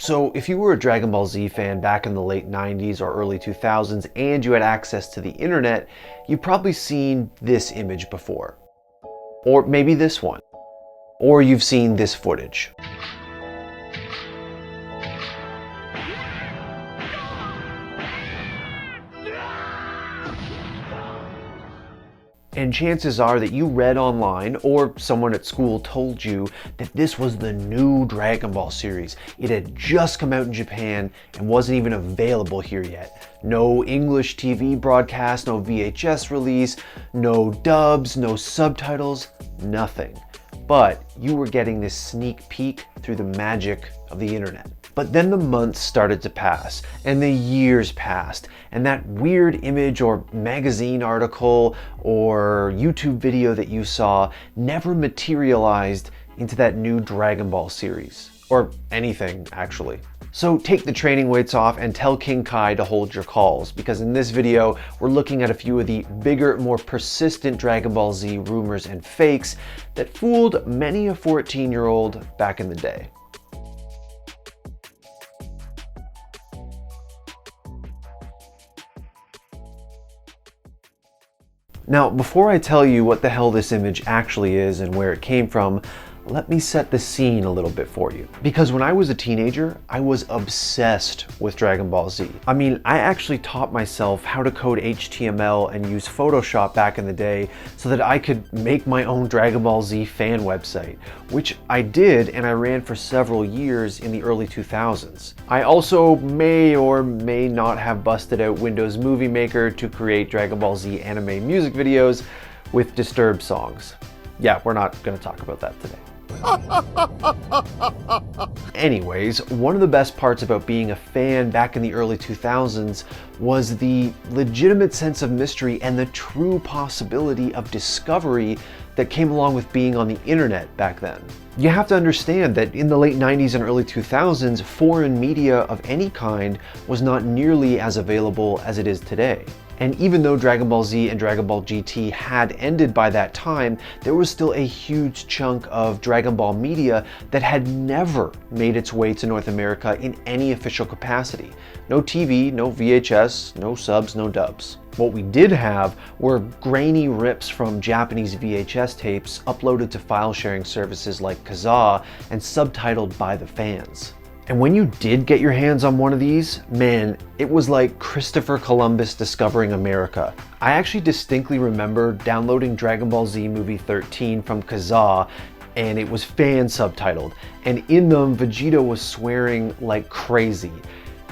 So if you were a Dragon Ball Z fan back in the late 90s or early 2000s and you had access to the internet, you've probably seen this image before. Or maybe this one. Or you've seen this footage. And chances are that you read online or someone at school told you that this was the new Dragon Ball series. It had just come out in Japan and wasn't even available here yet. No English TV broadcast, no VHS release, no dubs, no subtitles, nothing. But you were getting this sneak peek through the magic of the internet. But then the months started to pass and the years passed, and that weird image or magazine article or YouTube video that you saw never materialized into that new Dragon Ball series, or anything actually. So take the training weights off and tell King Kai to hold your calls, because in this video we're looking at a few of the bigger, more persistent Dragon Ball Z rumors and fakes that fooled many a 14-year-old back in the day. Now, before I tell you what the hell this image actually is and where it came from, let me set the scene a little bit for you. Because when I was a teenager, I was obsessed with Dragon Ball Z. I mean, I actually taught myself how to code HTML and use Photoshop back in the day so that I could make my own Dragon Ball Z fan website, which I did and I ran for several years in the early 2000s. I also may or may not have busted out Windows Movie Maker to create Dragon Ball Z anime music videos with disturbed songs. Yeah, we're not going to talk about that today. Anyways, one of the best parts about being a fan back in the early 2000s was the legitimate sense of mystery and the true possibility of discovery that came along with being on the internet back then. You have to understand that in the late 90s and early 2000s, foreign media of any kind was not nearly as available as it is today. And even though Dragon Ball Z and Dragon Ball GT had ended by that time, there was still a huge chunk of Dragon Ball media that had never made its way to North America in any official capacity. No TV, no VHS, no subs, no dubs. What we did have were grainy rips from Japanese VHS tapes uploaded to file sharing services like Kazaa and subtitled by the fans. And when you did get your hands on one of these, man, it was like Christopher Columbus discovering America. I actually distinctly remember downloading Dragon Ball Z Movie 13 from Kazaa, and it was fan subtitled. And in them, Vegeta was swearing like crazy.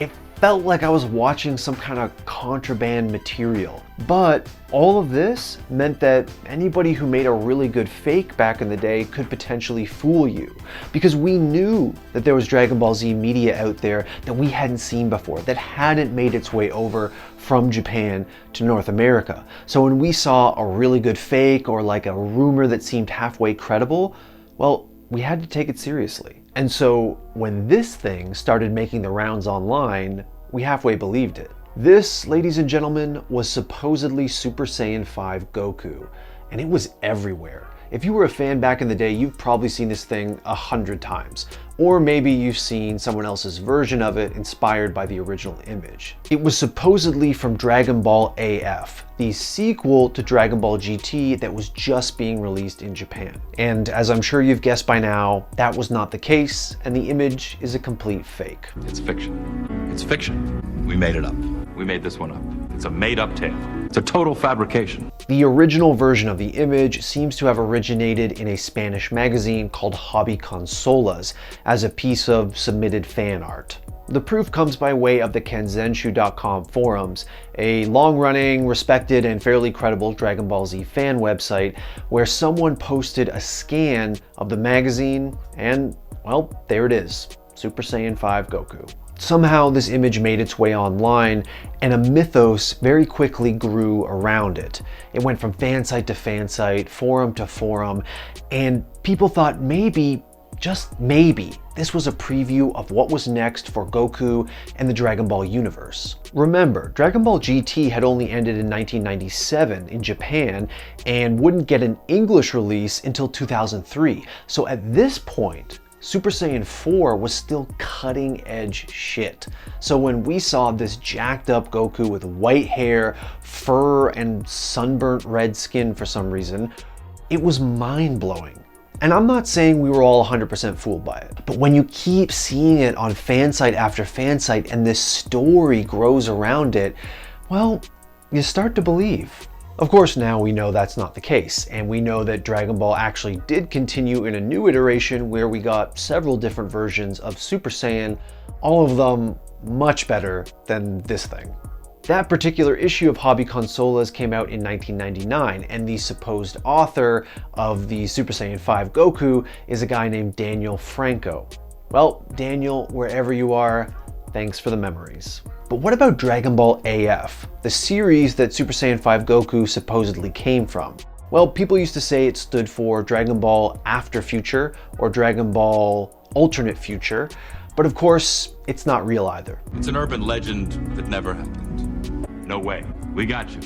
It felt like I was watching some kind of contraband material. But all of this meant that anybody who made a really good fake back in the day could potentially fool you, because we knew that there was Dragon Ball Z media out there that we hadn't seen before, that hadn't made its way over from Japan to North America. So when we saw a really good fake or like a rumor that seemed halfway credible, well, we had to take it seriously. And so when this thing started making the rounds online, we halfway believed it. This, ladies and gentlemen, was supposedly Super Saiyan 5 Goku, and it was everywhere. If you were a fan back in the day, you've probably seen this thing 100 times. Or maybe you've seen someone else's version of it inspired by the original image. It was supposedly from Dragon Ball AF, the sequel to Dragon Ball GT that was just being released in Japan. And as I'm sure you've guessed by now, that was not the case, and the image is a complete fake. It's fiction. It's fiction. We made it up. We made this one up. It's a made-up tale. It's a total fabrication. The original version of the image seems to have originated in a Spanish magazine called Hobby Consolas as a piece of submitted fan art. The proof comes by way of the Kenzenshu.com forums, a long-running, respected, and fairly credible Dragon Ball Z fan website where someone posted a scan of the magazine and, well, there it is, Super Saiyan 5 Goku. Somehow this image made its way online and a mythos very quickly grew around it. It went from fan site to fan site, forum to forum, and people thought maybe, just maybe, this was a preview of what was next for Goku and the Dragon Ball universe. Remember, Dragon Ball GT had only ended in 1997 in Japan and wouldn't get an English release until 2003. So at this point, Super Saiyan 4 was still cutting edge shit. So when we saw this jacked up Goku with white hair, fur, and sunburnt red skin for some reason, it was mind blowing. And I'm not saying we were all 100% fooled by it, but when you keep seeing it on fansite after fansite and this story grows around it, well, you start to believe. Of course, now we know that's not the case, and we know that Dragon Ball actually did continue in a new iteration where we got several different versions of Super Saiyan, all of them much better than this thing. That particular issue of Hobby Consolas came out in 1999, and the supposed author of the Super Saiyan 5 Goku is a guy named Daniel Franco. Well, Daniel, wherever you are, thanks for the memories. But what about Dragon Ball AF, the series that Super Saiyan 5 Goku supposedly came from? Well, people used to say it stood for Dragon Ball After Future or Dragon Ball Alternate Future, but of course, it's not real either. It's an urban legend that never happened. No way. We got you.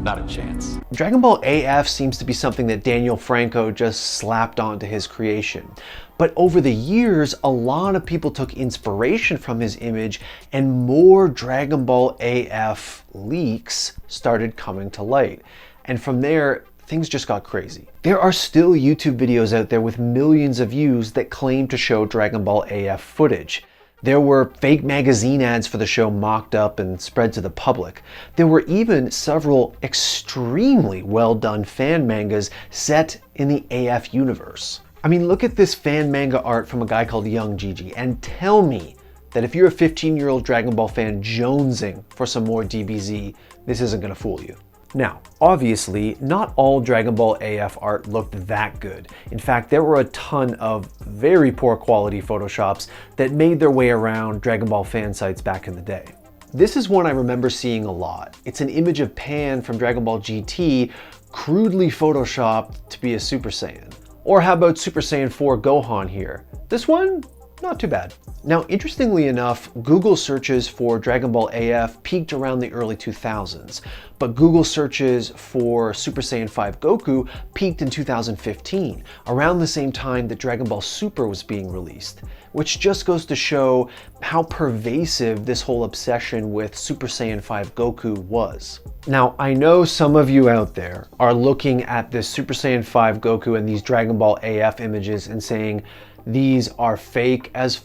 Not a chance. Dragon Ball AF seems to be something that Daniel Franco just slapped onto his creation. But over the years, a lot of people took inspiration from his image and more Dragon Ball AF leaks started coming to light. And from there, things just got crazy. There are still YouTube videos out there with millions of views that claim to show Dragon Ball AF footage. There were fake magazine ads for the show mocked up and spread to the public. There were even several extremely well done fan mangas set in the AF universe. I mean, look at this fan manga art from a guy called Young Gigi and tell me that if you're a 15-year-old Dragon Ball fan jonesing for some more DBZ, this isn't gonna fool you. Now, obviously, not all Dragon Ball AF art looked that good. In fact, there were a ton of very poor quality Photoshops that made their way around Dragon Ball fan sites back in the day. This is one I remember seeing a lot. It's an image of Pan from Dragon Ball GT, crudely Photoshopped to be a Super Saiyan. Or how about Super Saiyan 4 Gohan here? This one, not too bad. Now, interestingly enough, Google searches for Dragon Ball AF peaked around the early 2000s, but Google searches for Super Saiyan 5 Goku peaked in 2015, around the same time that Dragon Ball Super was being released, which just goes to show how pervasive this whole obsession with Super Saiyan 5 Goku was. Now, I know some of you out there are looking at this Super Saiyan 5 Goku and these Dragon Ball AF images and saying, these are fake as f***.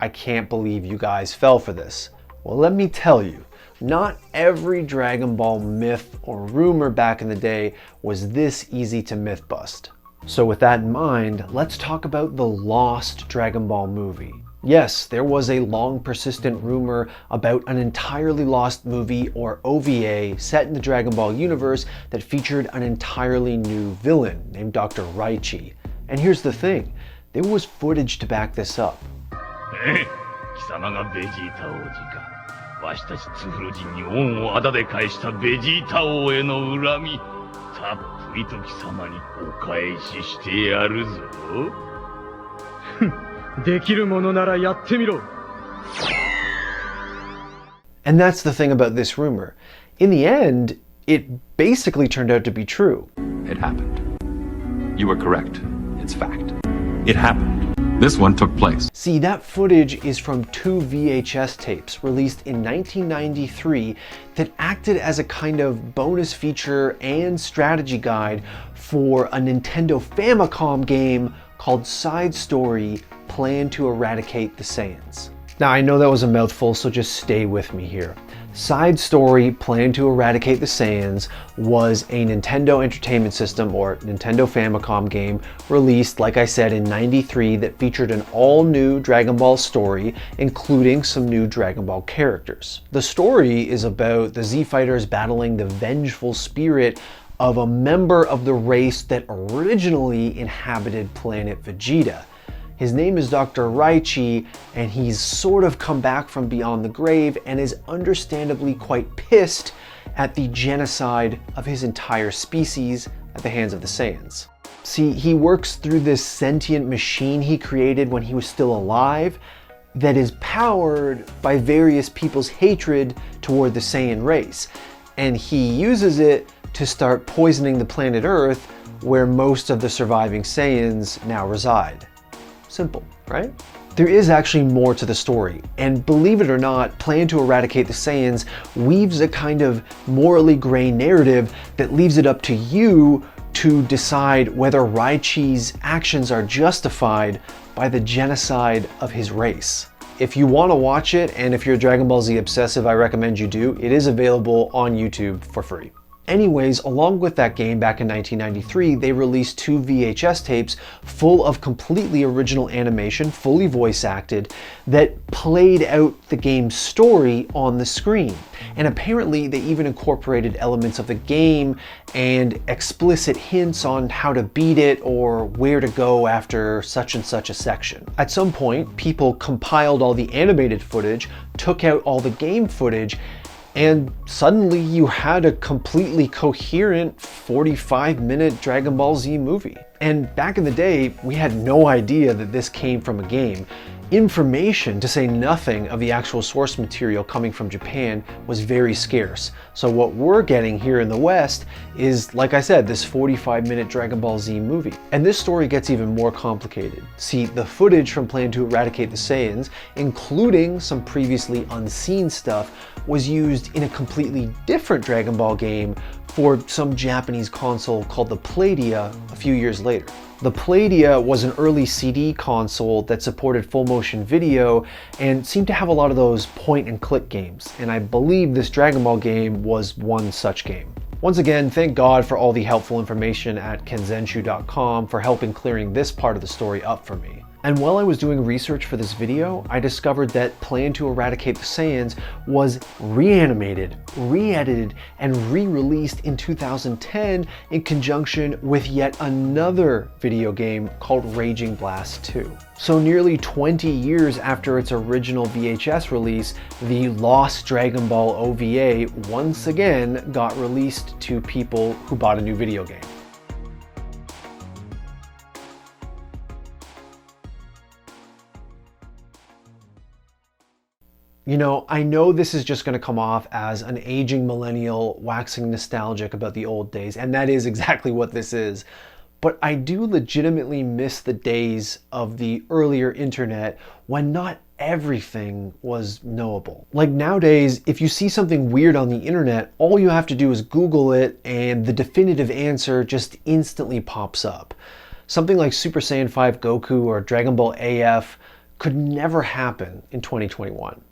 I can't believe you guys fell for this. Well, let me tell you, not every Dragon Ball myth or rumor back in the day was this easy to myth bust. So with that in mind, let's talk about the lost Dragon Ball movie. Yes, there was a long persistent rumor about an entirely lost movie or OVA set in the Dragon Ball universe that featured an entirely new villain named Dr. Raichi. And here's the thing, there was footage to back this up. And that's the thing about this rumor. In the end, it basically turned out to be true. It happened. You were correct. It's fact. It happened. This one took place. See, that footage is from 2 VHS tapes released in 1993 that acted as a kind of bonus feature and strategy guide for a Nintendo Famicom game called Side Story: Plan to Eradicate the Saiyans. Now, I know that was a mouthful, so just stay with me here. Side Story: Plan to Eradicate the Saiyans was a Nintendo Entertainment System or Nintendo Famicom game released, like I said, in '93 that featured an all-new Dragon Ball story, including some new Dragon Ball characters. The story is about the Z Fighters battling the vengeful spirit of a member of the race that originally inhabited planet Vegeta. His name is Dr. Raichi, and he's sort of come back from beyond the grave and is understandably quite pissed at the genocide of his entire species at the hands of the Saiyans. See, he works through this sentient machine he created when he was still alive that is powered by various people's hatred toward the Saiyan race, and he uses it to start poisoning the planet Earth, where most of the surviving Saiyans now reside. Simple. right? There is actually more to the story, and believe it or not, Plan to Eradicate the Saiyans weaves a kind of morally gray narrative that leaves it up to you to decide whether Raichi's actions are justified by the genocide of his race. If you want to watch it, and if you're a Dragon Ball Z obsessive, I recommend you do. It is available on YouTube for free. Anyways, along with that game back in 1993, they released 2 VHS tapes full of completely original animation, fully voice acted, that played out the game's story on the screen. And apparently they even incorporated elements of the game and explicit hints on how to beat it or where to go after such and such a section. At some point, people compiled all the animated footage, took out all the game footage, and suddenly you had a completely coherent 45-minute Dragon Ball Z movie. And back in the day, we had no idea that this came from a game. Information, to say nothing of the actual source material coming from Japan, was very scarce. So what we're getting here in the West is, like I said, this 45-minute Dragon Ball Z movie. And this story gets even more complicated. See, the footage from Plan to Eradicate the Saiyans, including some previously unseen stuff, was used in a completely different Dragon Ball game for some Japanese console called the Playdia a few years later. The Playdia was an early CD console that supported full motion video and seemed to have a lot of those point and click games, and I believe this Dragon Ball game was one such game. Once again, thank God for all the helpful information at kenzenshu.com for helping clearing this part of the story up for me. And while I was doing research for this video, I discovered that Plan to Eradicate the Saiyans was reanimated, re-edited, and re-released in 2010 in conjunction with yet another video game called Raging Blast 2. So nearly 20 years after its original VHS release, the Lost Dragon Ball OVA once again got released to people who bought a new video game. You know, I know this is just going to come off as an aging millennial waxing nostalgic about the old days, and that is exactly what this is. But I do legitimately miss the days of the earlier internet when not everything was knowable. Like nowadays, if you see something weird on the internet, all you have to do is Google it and the definitive answer just instantly pops up. Something like Super Saiyan 5 Goku or Dragon Ball AF could never happen in 2021.